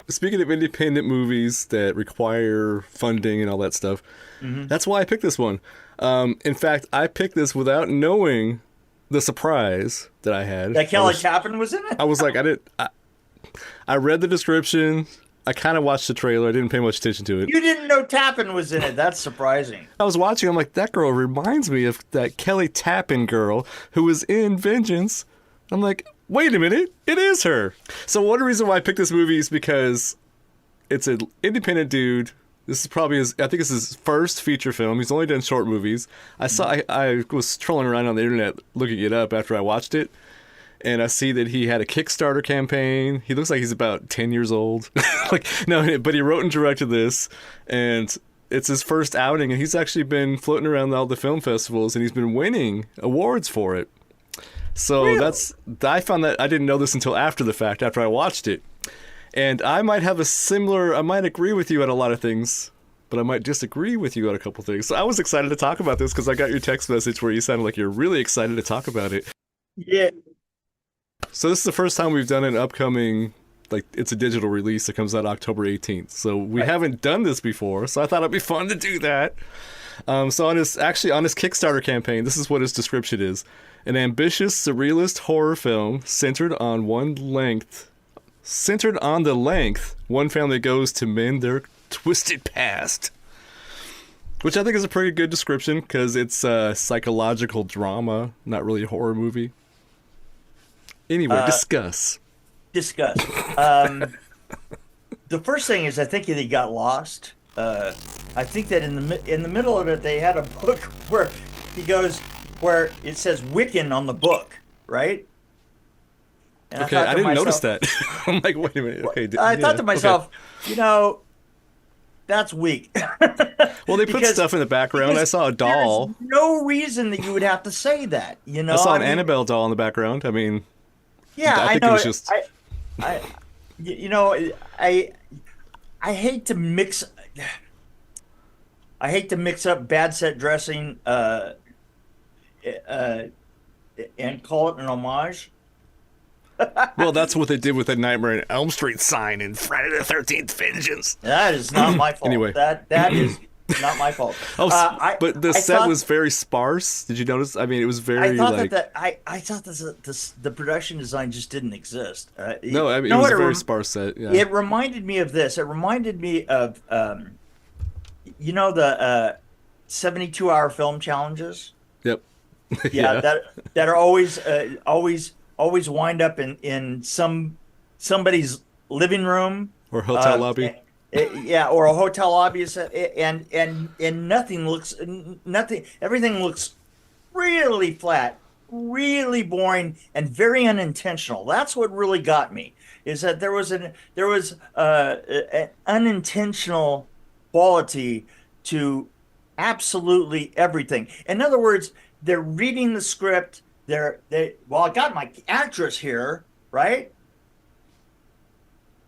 speaking of independent movies that require funding and all that stuff, that's why I picked this one. In fact, I picked this without knowing the surprise that I had. That Kelly Tappan was in it? I was like, I read the description. I kind of watched the trailer. I didn't pay much attention to it. You didn't know Tappan was in it. That's surprising. I was watching. I'm like, that girl reminds me of that Kelly Tappan girl who was in Vengeance. I'm like, wait a minute, it is her. So one reason why I picked this movie is because it's an independent dude. This is probably I think it's his first feature film. He's only done short movies. I was trolling around on the internet looking it up after I watched it. And I see that he had a Kickstarter campaign. He looks like he's about 10 years old. No, but he wrote and directed this, and it's his first outing, and he's actually been floating around all the film festivals, and he's been winning awards for it. So Really? I found that I didn't know this until after the fact, after I watched it. And I might agree with you on a lot of things, but I might disagree with you on a couple things. So I was excited to talk about this because I got your text message where you sounded like you're really excited to talk about it. Yeah. So this is the first time we've done an upcoming, like, it's a digital release that comes out October 18th. So we haven't done this before, so I thought it'd be fun to do that. So on his Kickstarter campaign, this is what his description is. An ambitious, surrealist horror film centered on the length one family goes to mend their twisted past. Which I think is a pretty good description because it's a psychological drama, not really a horror movie. Anyway, discuss. Discuss. The first thing is, I think they got lost. I think that in the middle of it, they had a book where where it says Wiccan on the book, right? And Okay, I didn't notice that. I'm like, wait a minute. Okay, I thought to myself, okay. That's weak. Well, they put stuff in the background. I saw a doll. There's no reason that you would have to say that. I saw an Annabelle doll in the background. I mean, yeah, I think know. it was just. I hate to mix. I hate to mix up bad set dressing and call it an homage. Well, that's what they did with the Nightmare on Elm Street sign in Friday the 13th Vengeance. That is not my fault. Anyway. That is not my fault. But the set was very sparse. Did you notice? I mean, it was very. I thought I thought the production design just didn't exist. No, I mean, it was a very sparse set. Yeah. It reminded me of this. It reminded me of the 72-hour film challenges. Yep. Yeah, that are always wind up in somebody's living room or hotel lobby. Or a hotel lobby, and everything looks really flat, really boring, and very unintentional. That's what really got me, is that there was an unintentional quality to absolutely everything. In other words, they're reading the script. I got my actress here, right?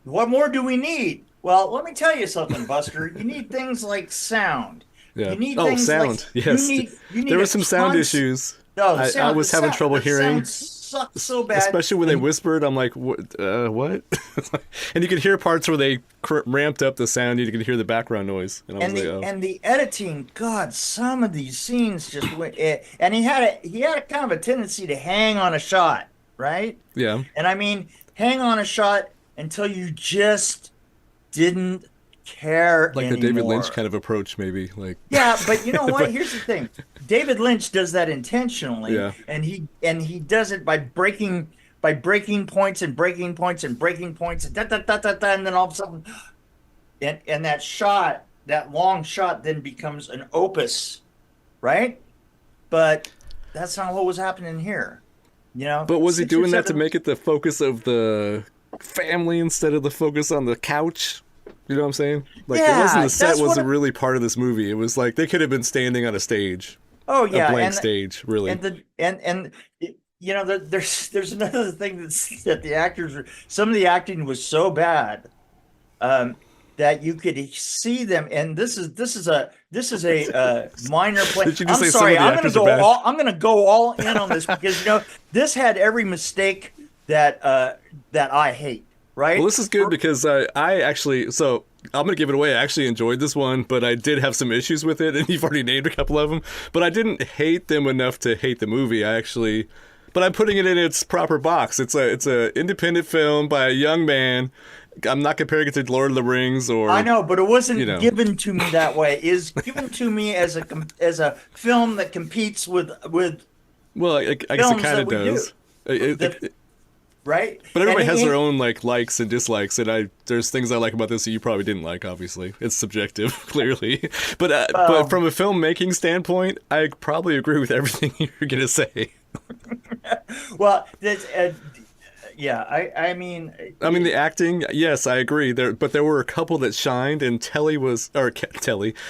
What more do we need? Well, let me tell you something, Buster. You need things like sound. Yeah. You need things sound. Yes. You need there were some sound issues. No, I was having trouble hearing. Sucked so bad. Especially when they whispered, I'm like, what? And you could hear parts where they ramped up the sound. You could hear the background noise. And I was and the editing, God, some of these scenes just went. And he had a kind of a tendency to hang on a shot, right? Yeah. And I mean, hang on a shot until you just didn't care like anymore. The David Lynch kind of approach, maybe. Like. Yeah, but you know what? Here's the thing. David Lynch does that intentionally, yeah. and he does it by breaking points and breaking points and breaking points and and then all of a sudden, and that long shot then becomes an opus, right? But that's not what was happening here, But was he doing that to make it the focus of the family instead of the focus on the couch? You know what I'm saying? Like, it wasn't, the set wasn't really part of this movie. It was like they could have been standing on a stage. Oh yeah, a blank stage, really. And there's another thing that some of the acting was so bad that you could see them. And this is a minor play. Did you just say sorry, some of the actors are bad? I'm gonna go all in on this because this had every mistake that I hate. right? Well, this is good because I actually, so I'm going to give it away. I actually enjoyed this one, but I did have some issues with it, and you've already named a couple of them. But I didn't hate them enough to hate the movie. But I'm putting it in its proper box. It's a independent film by a young man. I'm not comparing it to Lord of the Rings or... I know, but it wasn't given to me that way. It's given to me as a film that competes with Well, I guess it kind of does. Right? But everybody has their own likes and dislikes, and there's things I like about this that you probably didn't like. Obviously, it's subjective, clearly. But from a filmmaking standpoint, I probably agree with everything you're gonna say. Well, that's, yeah, I mean, the acting, yes, I agree. But there were a couple that shined, and Telly Savalas.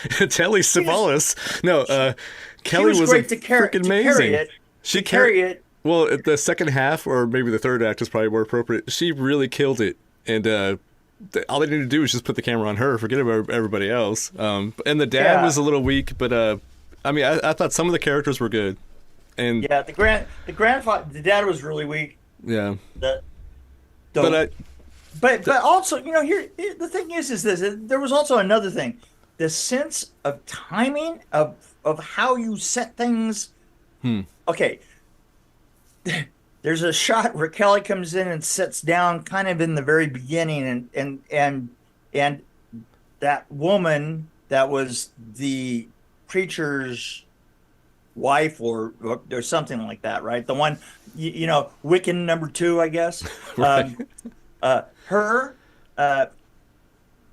No, Kelly was great freaking amazing. She carried it. Well, the second half, or maybe the third act is probably more appropriate. She really killed it, and all they needed to do was just put the camera on her, forget about everybody else. And the dad was a little weak, but I thought some of the characters were good. And yeah, the dad was really weak. Yeah. But also, here the thing is this: there was also another thing, the sense of timing of how you set things. Okay. There's a shot where Kelly comes in and sits down kind of in the very beginning, and that woman that was the preacher's wife or something like that, right? The one, Wiccan number 2, I guess. Right.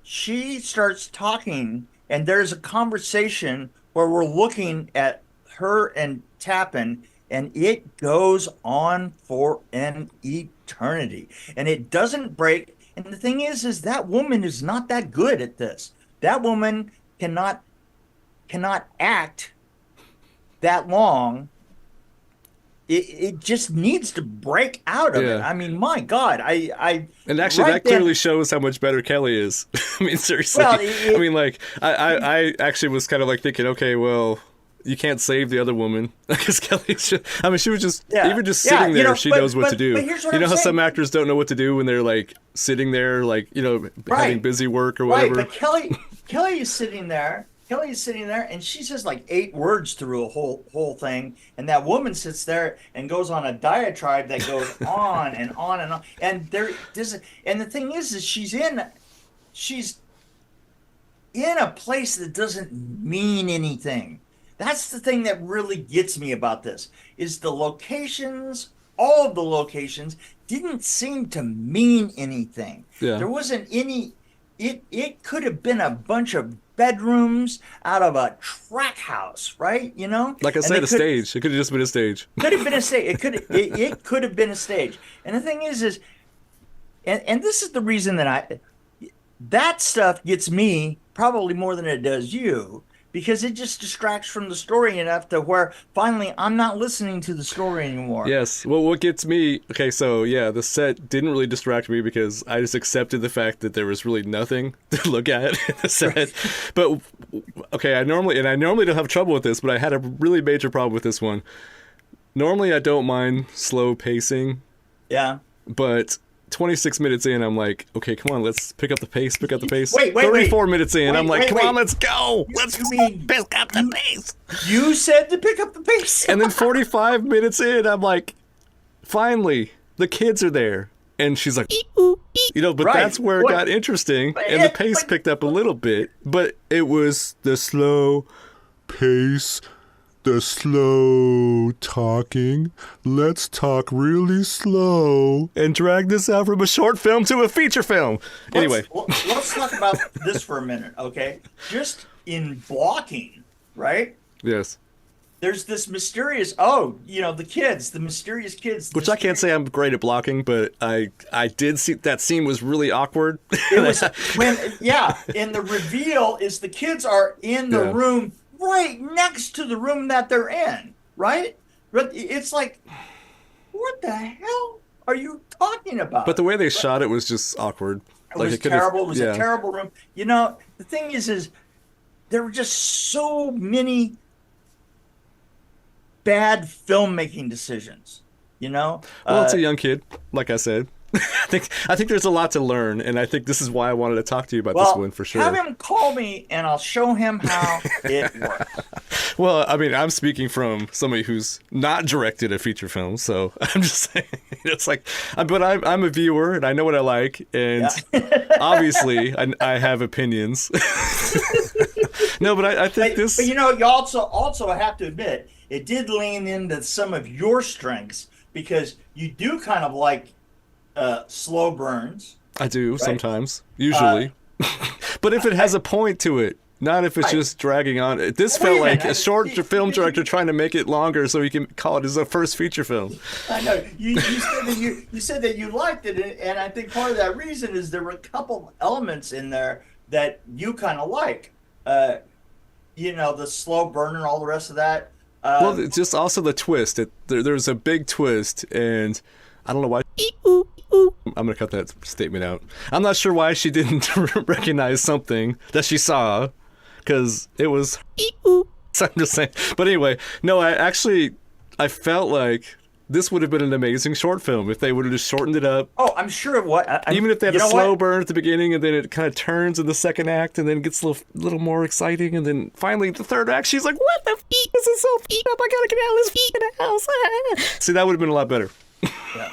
She starts talking, and there's a conversation where we're looking at her and Tappan, and it goes on for an eternity, and it doesn't break. And the thing is that woman is not that good at this. That woman cannot act that long. It just needs to break out of it. I mean, my God, and actually that clearly shows how much better Kelly is. I mean, seriously. Well, I actually was kind of thinking, okay, well, you can't save the other woman because Kelly's just, she was just even just sitting there. She knows what to do. But how some actors don't know what to do when they're sitting there, having busy work or whatever. Right, but Kelly is sitting there. And she says 8 words through a whole thing, and that woman sits there and goes on a diatribe that goes on and on and on. And and the thing is she's in a place that doesn't mean anything. That's the thing that really gets me about this, is the locations, all of the locations didn't seem to mean anything. Yeah. There wasn't any, it could have been a bunch of bedrooms out of a track house, right? Like I said, a stage. It could have just been a stage. Could have been a stage. It could have been a stage. And the thing is and this is the reason that stuff gets me probably more than it does you, because it just distracts from the story enough to where finally I'm not listening to the story anymore. Yes. Well, what gets me... Okay, so yeah, the set didn't really distract me because I just accepted the fact that there was really nothing to look at in the set. But, okay, I normally don't have trouble with this, but I had a really major problem with this one. Normally I don't mind slow pacing. Yeah. But 26 minutes in, I'm like, okay, come on, let's pick up the pace. Wait. 34 minutes in, I'm like, come on, let's go. Let's pick up the pace. You said to pick up the pace. And then 45 minutes in, I'm like, finally, the kids are there. And she's like, but that's where it got interesting. And the pace picked up a little bit. But it was the slow pace, the slow talking. Let's talk really slow and drag this out from a short film to a feature film. Anyway. Let's talk about this for a minute, okay? Just in blocking, right? Yes. There's this mysterious, the mysterious kids. Which I can't say I'm great at blocking, but I did see that scene was really awkward. It was and the reveal is the kids are in the room right next to the room that they're in, right? It's like, what the hell are you talking about? But the way they shot it was just awkward. It was terrible. It was a terrible room. The thing is there were just so many bad filmmaking decisions, Well, it's a young kid, like I said. I think there's a lot to learn, and I think this is why I wanted to talk to you about this one for sure. Have him call me, and I'll show him how it works. Well, I mean, I'm speaking from somebody who's not directed a feature film, so I'm just saying, it's like, but I'm a viewer, and I know what I like, and obviously, I have opinions. No, but I think this. But you know, you also have to admit, it did lean into some of your strengths, because you do kind of like slow burns. I do right? sometimes, usually. But if it has a point to it, not if it's just dragging on. This felt like a short film director trying to make it longer so he can call it his first feature film. I know. You said that you liked it, and I think part of that reason is there were a couple elements in there that you kind of like. You know, the slow burn and all the rest of that. Well, it's just also the twist. There's a big twist, and I don't know why. I'm going to cut that statement out. I'm not sure why she didn't recognize something that she saw, because it was. So I'm just saying. But anyway, no, I felt like this would have been an amazing short film if they would have just shortened it up. Oh, I'm sure it was. Even if they had a slow burn at the beginning, and then it kind of turns in the second act, and then gets a little more exciting, and then finally the third act, she's like, "What the f*** is this so f*** up? I gotta get out of this f***ing house." See, that would have been a lot better. Yeah.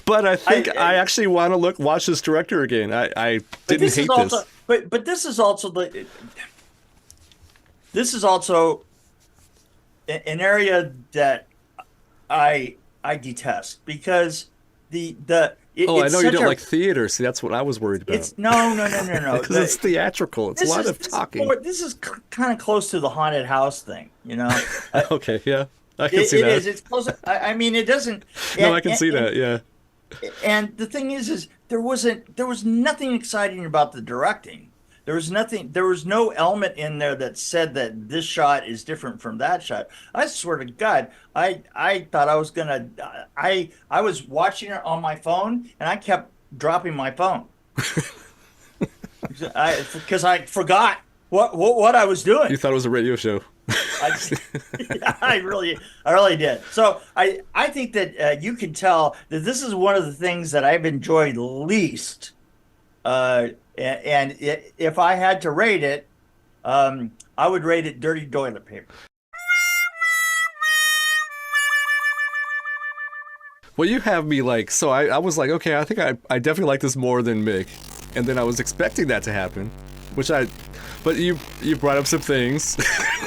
But I think I actually want to watch this director again. I didn't hate this. But this is also an area that I detest, because I know you don't like theater. See, that's what I was worried about. It's no. Because it's theatrical. It's a lot of talking. This is kind of close to the haunted house thing, you know. Okay, yeah. I can see that. It is. It's close. I mean, it doesn't. No, I can see that. Yeah. And the thing is there was nothing exciting about the directing. There was no element in there that said that this shot is different from that shot. I swear to God, I thought I was gonna. I was watching it on my phone, and I kept dropping my phone because I forgot what I was doing. You thought it was a radio show. I really did. So I think that you can tell that this is one of the things that I've enjoyed least. And if I had to rate it, I would rate it dirty toilet paper. Well, you have me like, so I was like, okay, I think I definitely like this more than Mick. And then I was expecting that to happen, but you brought up some things,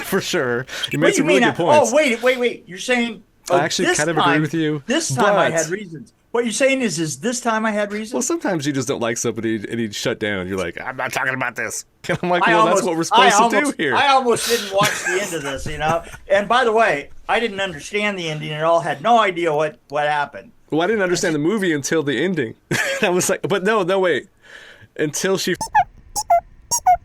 for sure. You made some really good points. Oh, wait. You're saying... I actually kind of agree with you. This time I had reasons. What you're saying is this time I had reasons? Well, sometimes you just don't like somebody and you shut down. You're like, I'm not talking about this. And I'm like, that's what we're supposed to do here. I almost didn't watch the end of this, you know? And by the way, I didn't understand the ending at all, had no idea what happened. Well, I didn't understand the movie until the ending. I was like, but no, wait. Until she...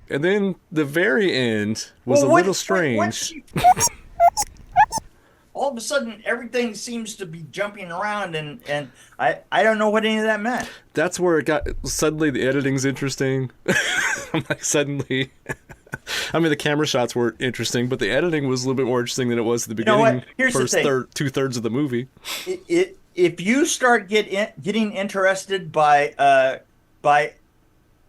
And then the very end was a little strange. All of a sudden, everything seems to be jumping around, and I don't know what any of that meant. That's where it got... Suddenly, the editing's interesting. I'm like, suddenly... I mean, the camera shots were interesting, but the editing was a little bit more interesting than it was at the beginning. You know what? Here's first the thing. 2/3 of the movie. If you start getting interested by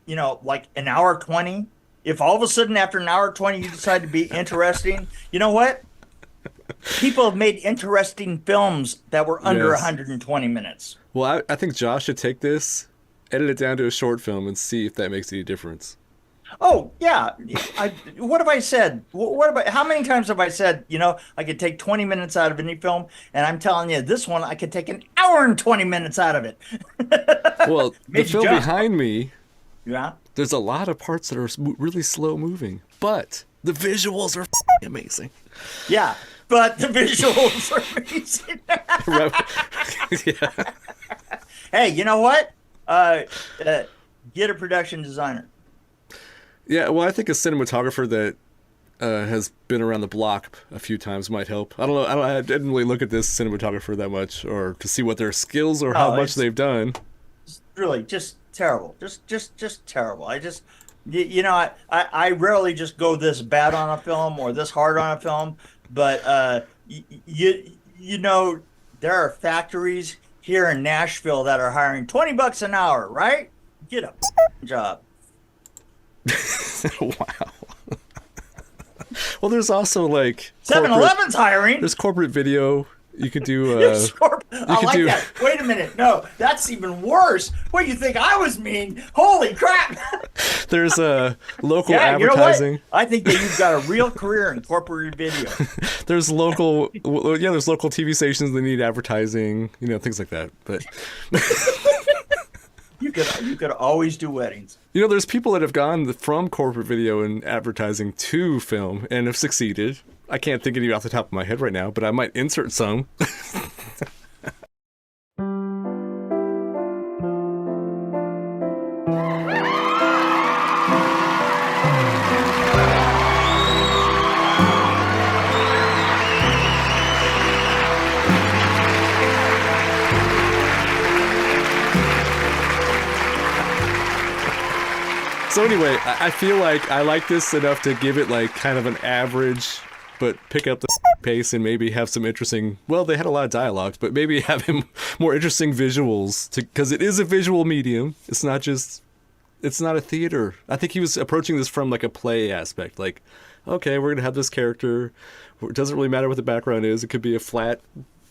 you know, like an hour 20, if all of a sudden after an hour 20 you decide to be interesting, you know what? People have made interesting films that were under 120 minutes. Well, I think Josh should take this, edit it down to a short film, and see if that makes any difference. Oh, yeah. What have I said? How many times have I said, you know, I could take 20 minutes out of any film, and I'm telling you, this one, I could take an hour and 20 minutes out of it. Well, the film behind me, yeah, there's a lot of parts that are really slow moving, but the visuals are amazing. Yeah, but the visuals are amazing. Yeah. Hey, you know what? Get a production designer. Yeah, well, I think a cinematographer that has been around the block a few times might help. I don't know. I didn't really look at this cinematographer that much, or to see what their skills or how much they've done. It's really just terrible. Just terrible. You know, I rarely just go this bad on a film or this hard on a film, but you know, there are factories here in Nashville that are hiring $20 an hour, right? Get a job. Wow. Well, there's also like 7-Eleven's hiring. There's corporate video. You could do. I like that. Wait a minute. No, that's even worse. What do you think I was mean? Holy crap! There's local advertising. You know what? I think that you've got a real career in corporate video. There's local TV stations that need advertising. You know, things like that. But you could always do weddings. You know, there's people that have gone from corporate video and advertising to film and have succeeded. I can't think of any off the top of my head right now, but I might insert some. So anyway, I feel like I like this enough to give it like kind of an average, but pick up the pace and maybe have some interesting, well, they had a lot of dialogues, but maybe have him more interesting visuals because it is a visual medium. It's not a theater. I think he was approaching this from like a play aspect. Like, okay, we're going to have this character. It doesn't really matter what the background is. It could be a flat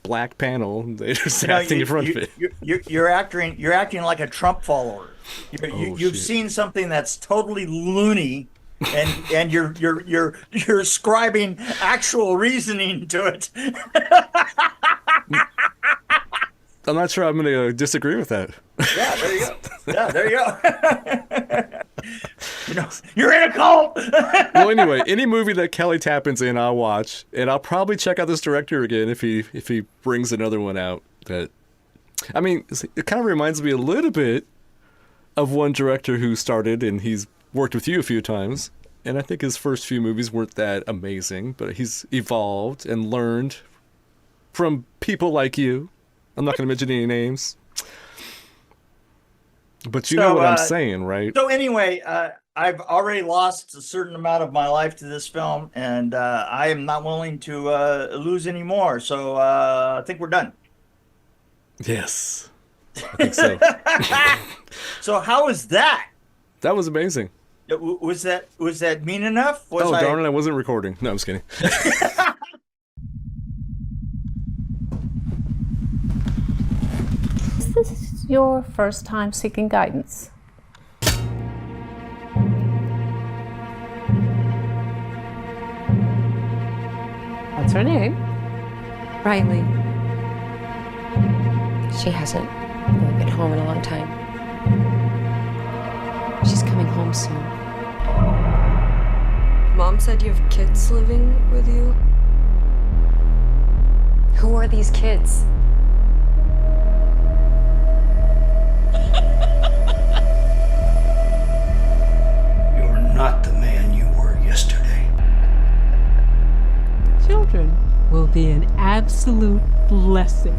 black panel. They're just acting in front of it. You're acting like a Trump follower. You've seen something that's totally loony, and you're ascribing actual reasoning to it. I'm not sure I'm going to disagree with that. Yeah, there you go. Yeah, there you go. You know, you're in a cult. Well, anyway, any movie that Kelly Tappan's in, I'll watch, and I'll probably check out this director again if he brings another one out. That, I mean, it kind of reminds me a little bit of one director who started, and he's worked with you a few times, and I think his first few movies weren't that amazing, but he's evolved and learned from people like you. I'm not going to mention any names. But you know what I'm saying, right? So anyway, I've already lost a certain amount of my life to this film, and I am not willing to lose any more. So I think we're done. Yes, I think so. So how was that? That was amazing. Was that mean enough? Darn it, I wasn't recording. No, I'm just kidding. This is your first time seeking guidance. What's her name? Riley. She hasn't been home in a long time. She's coming home soon. Mom said you have kids living with you? Who are these kids? You're not the man you were yesterday. Children will be an absolute blessing.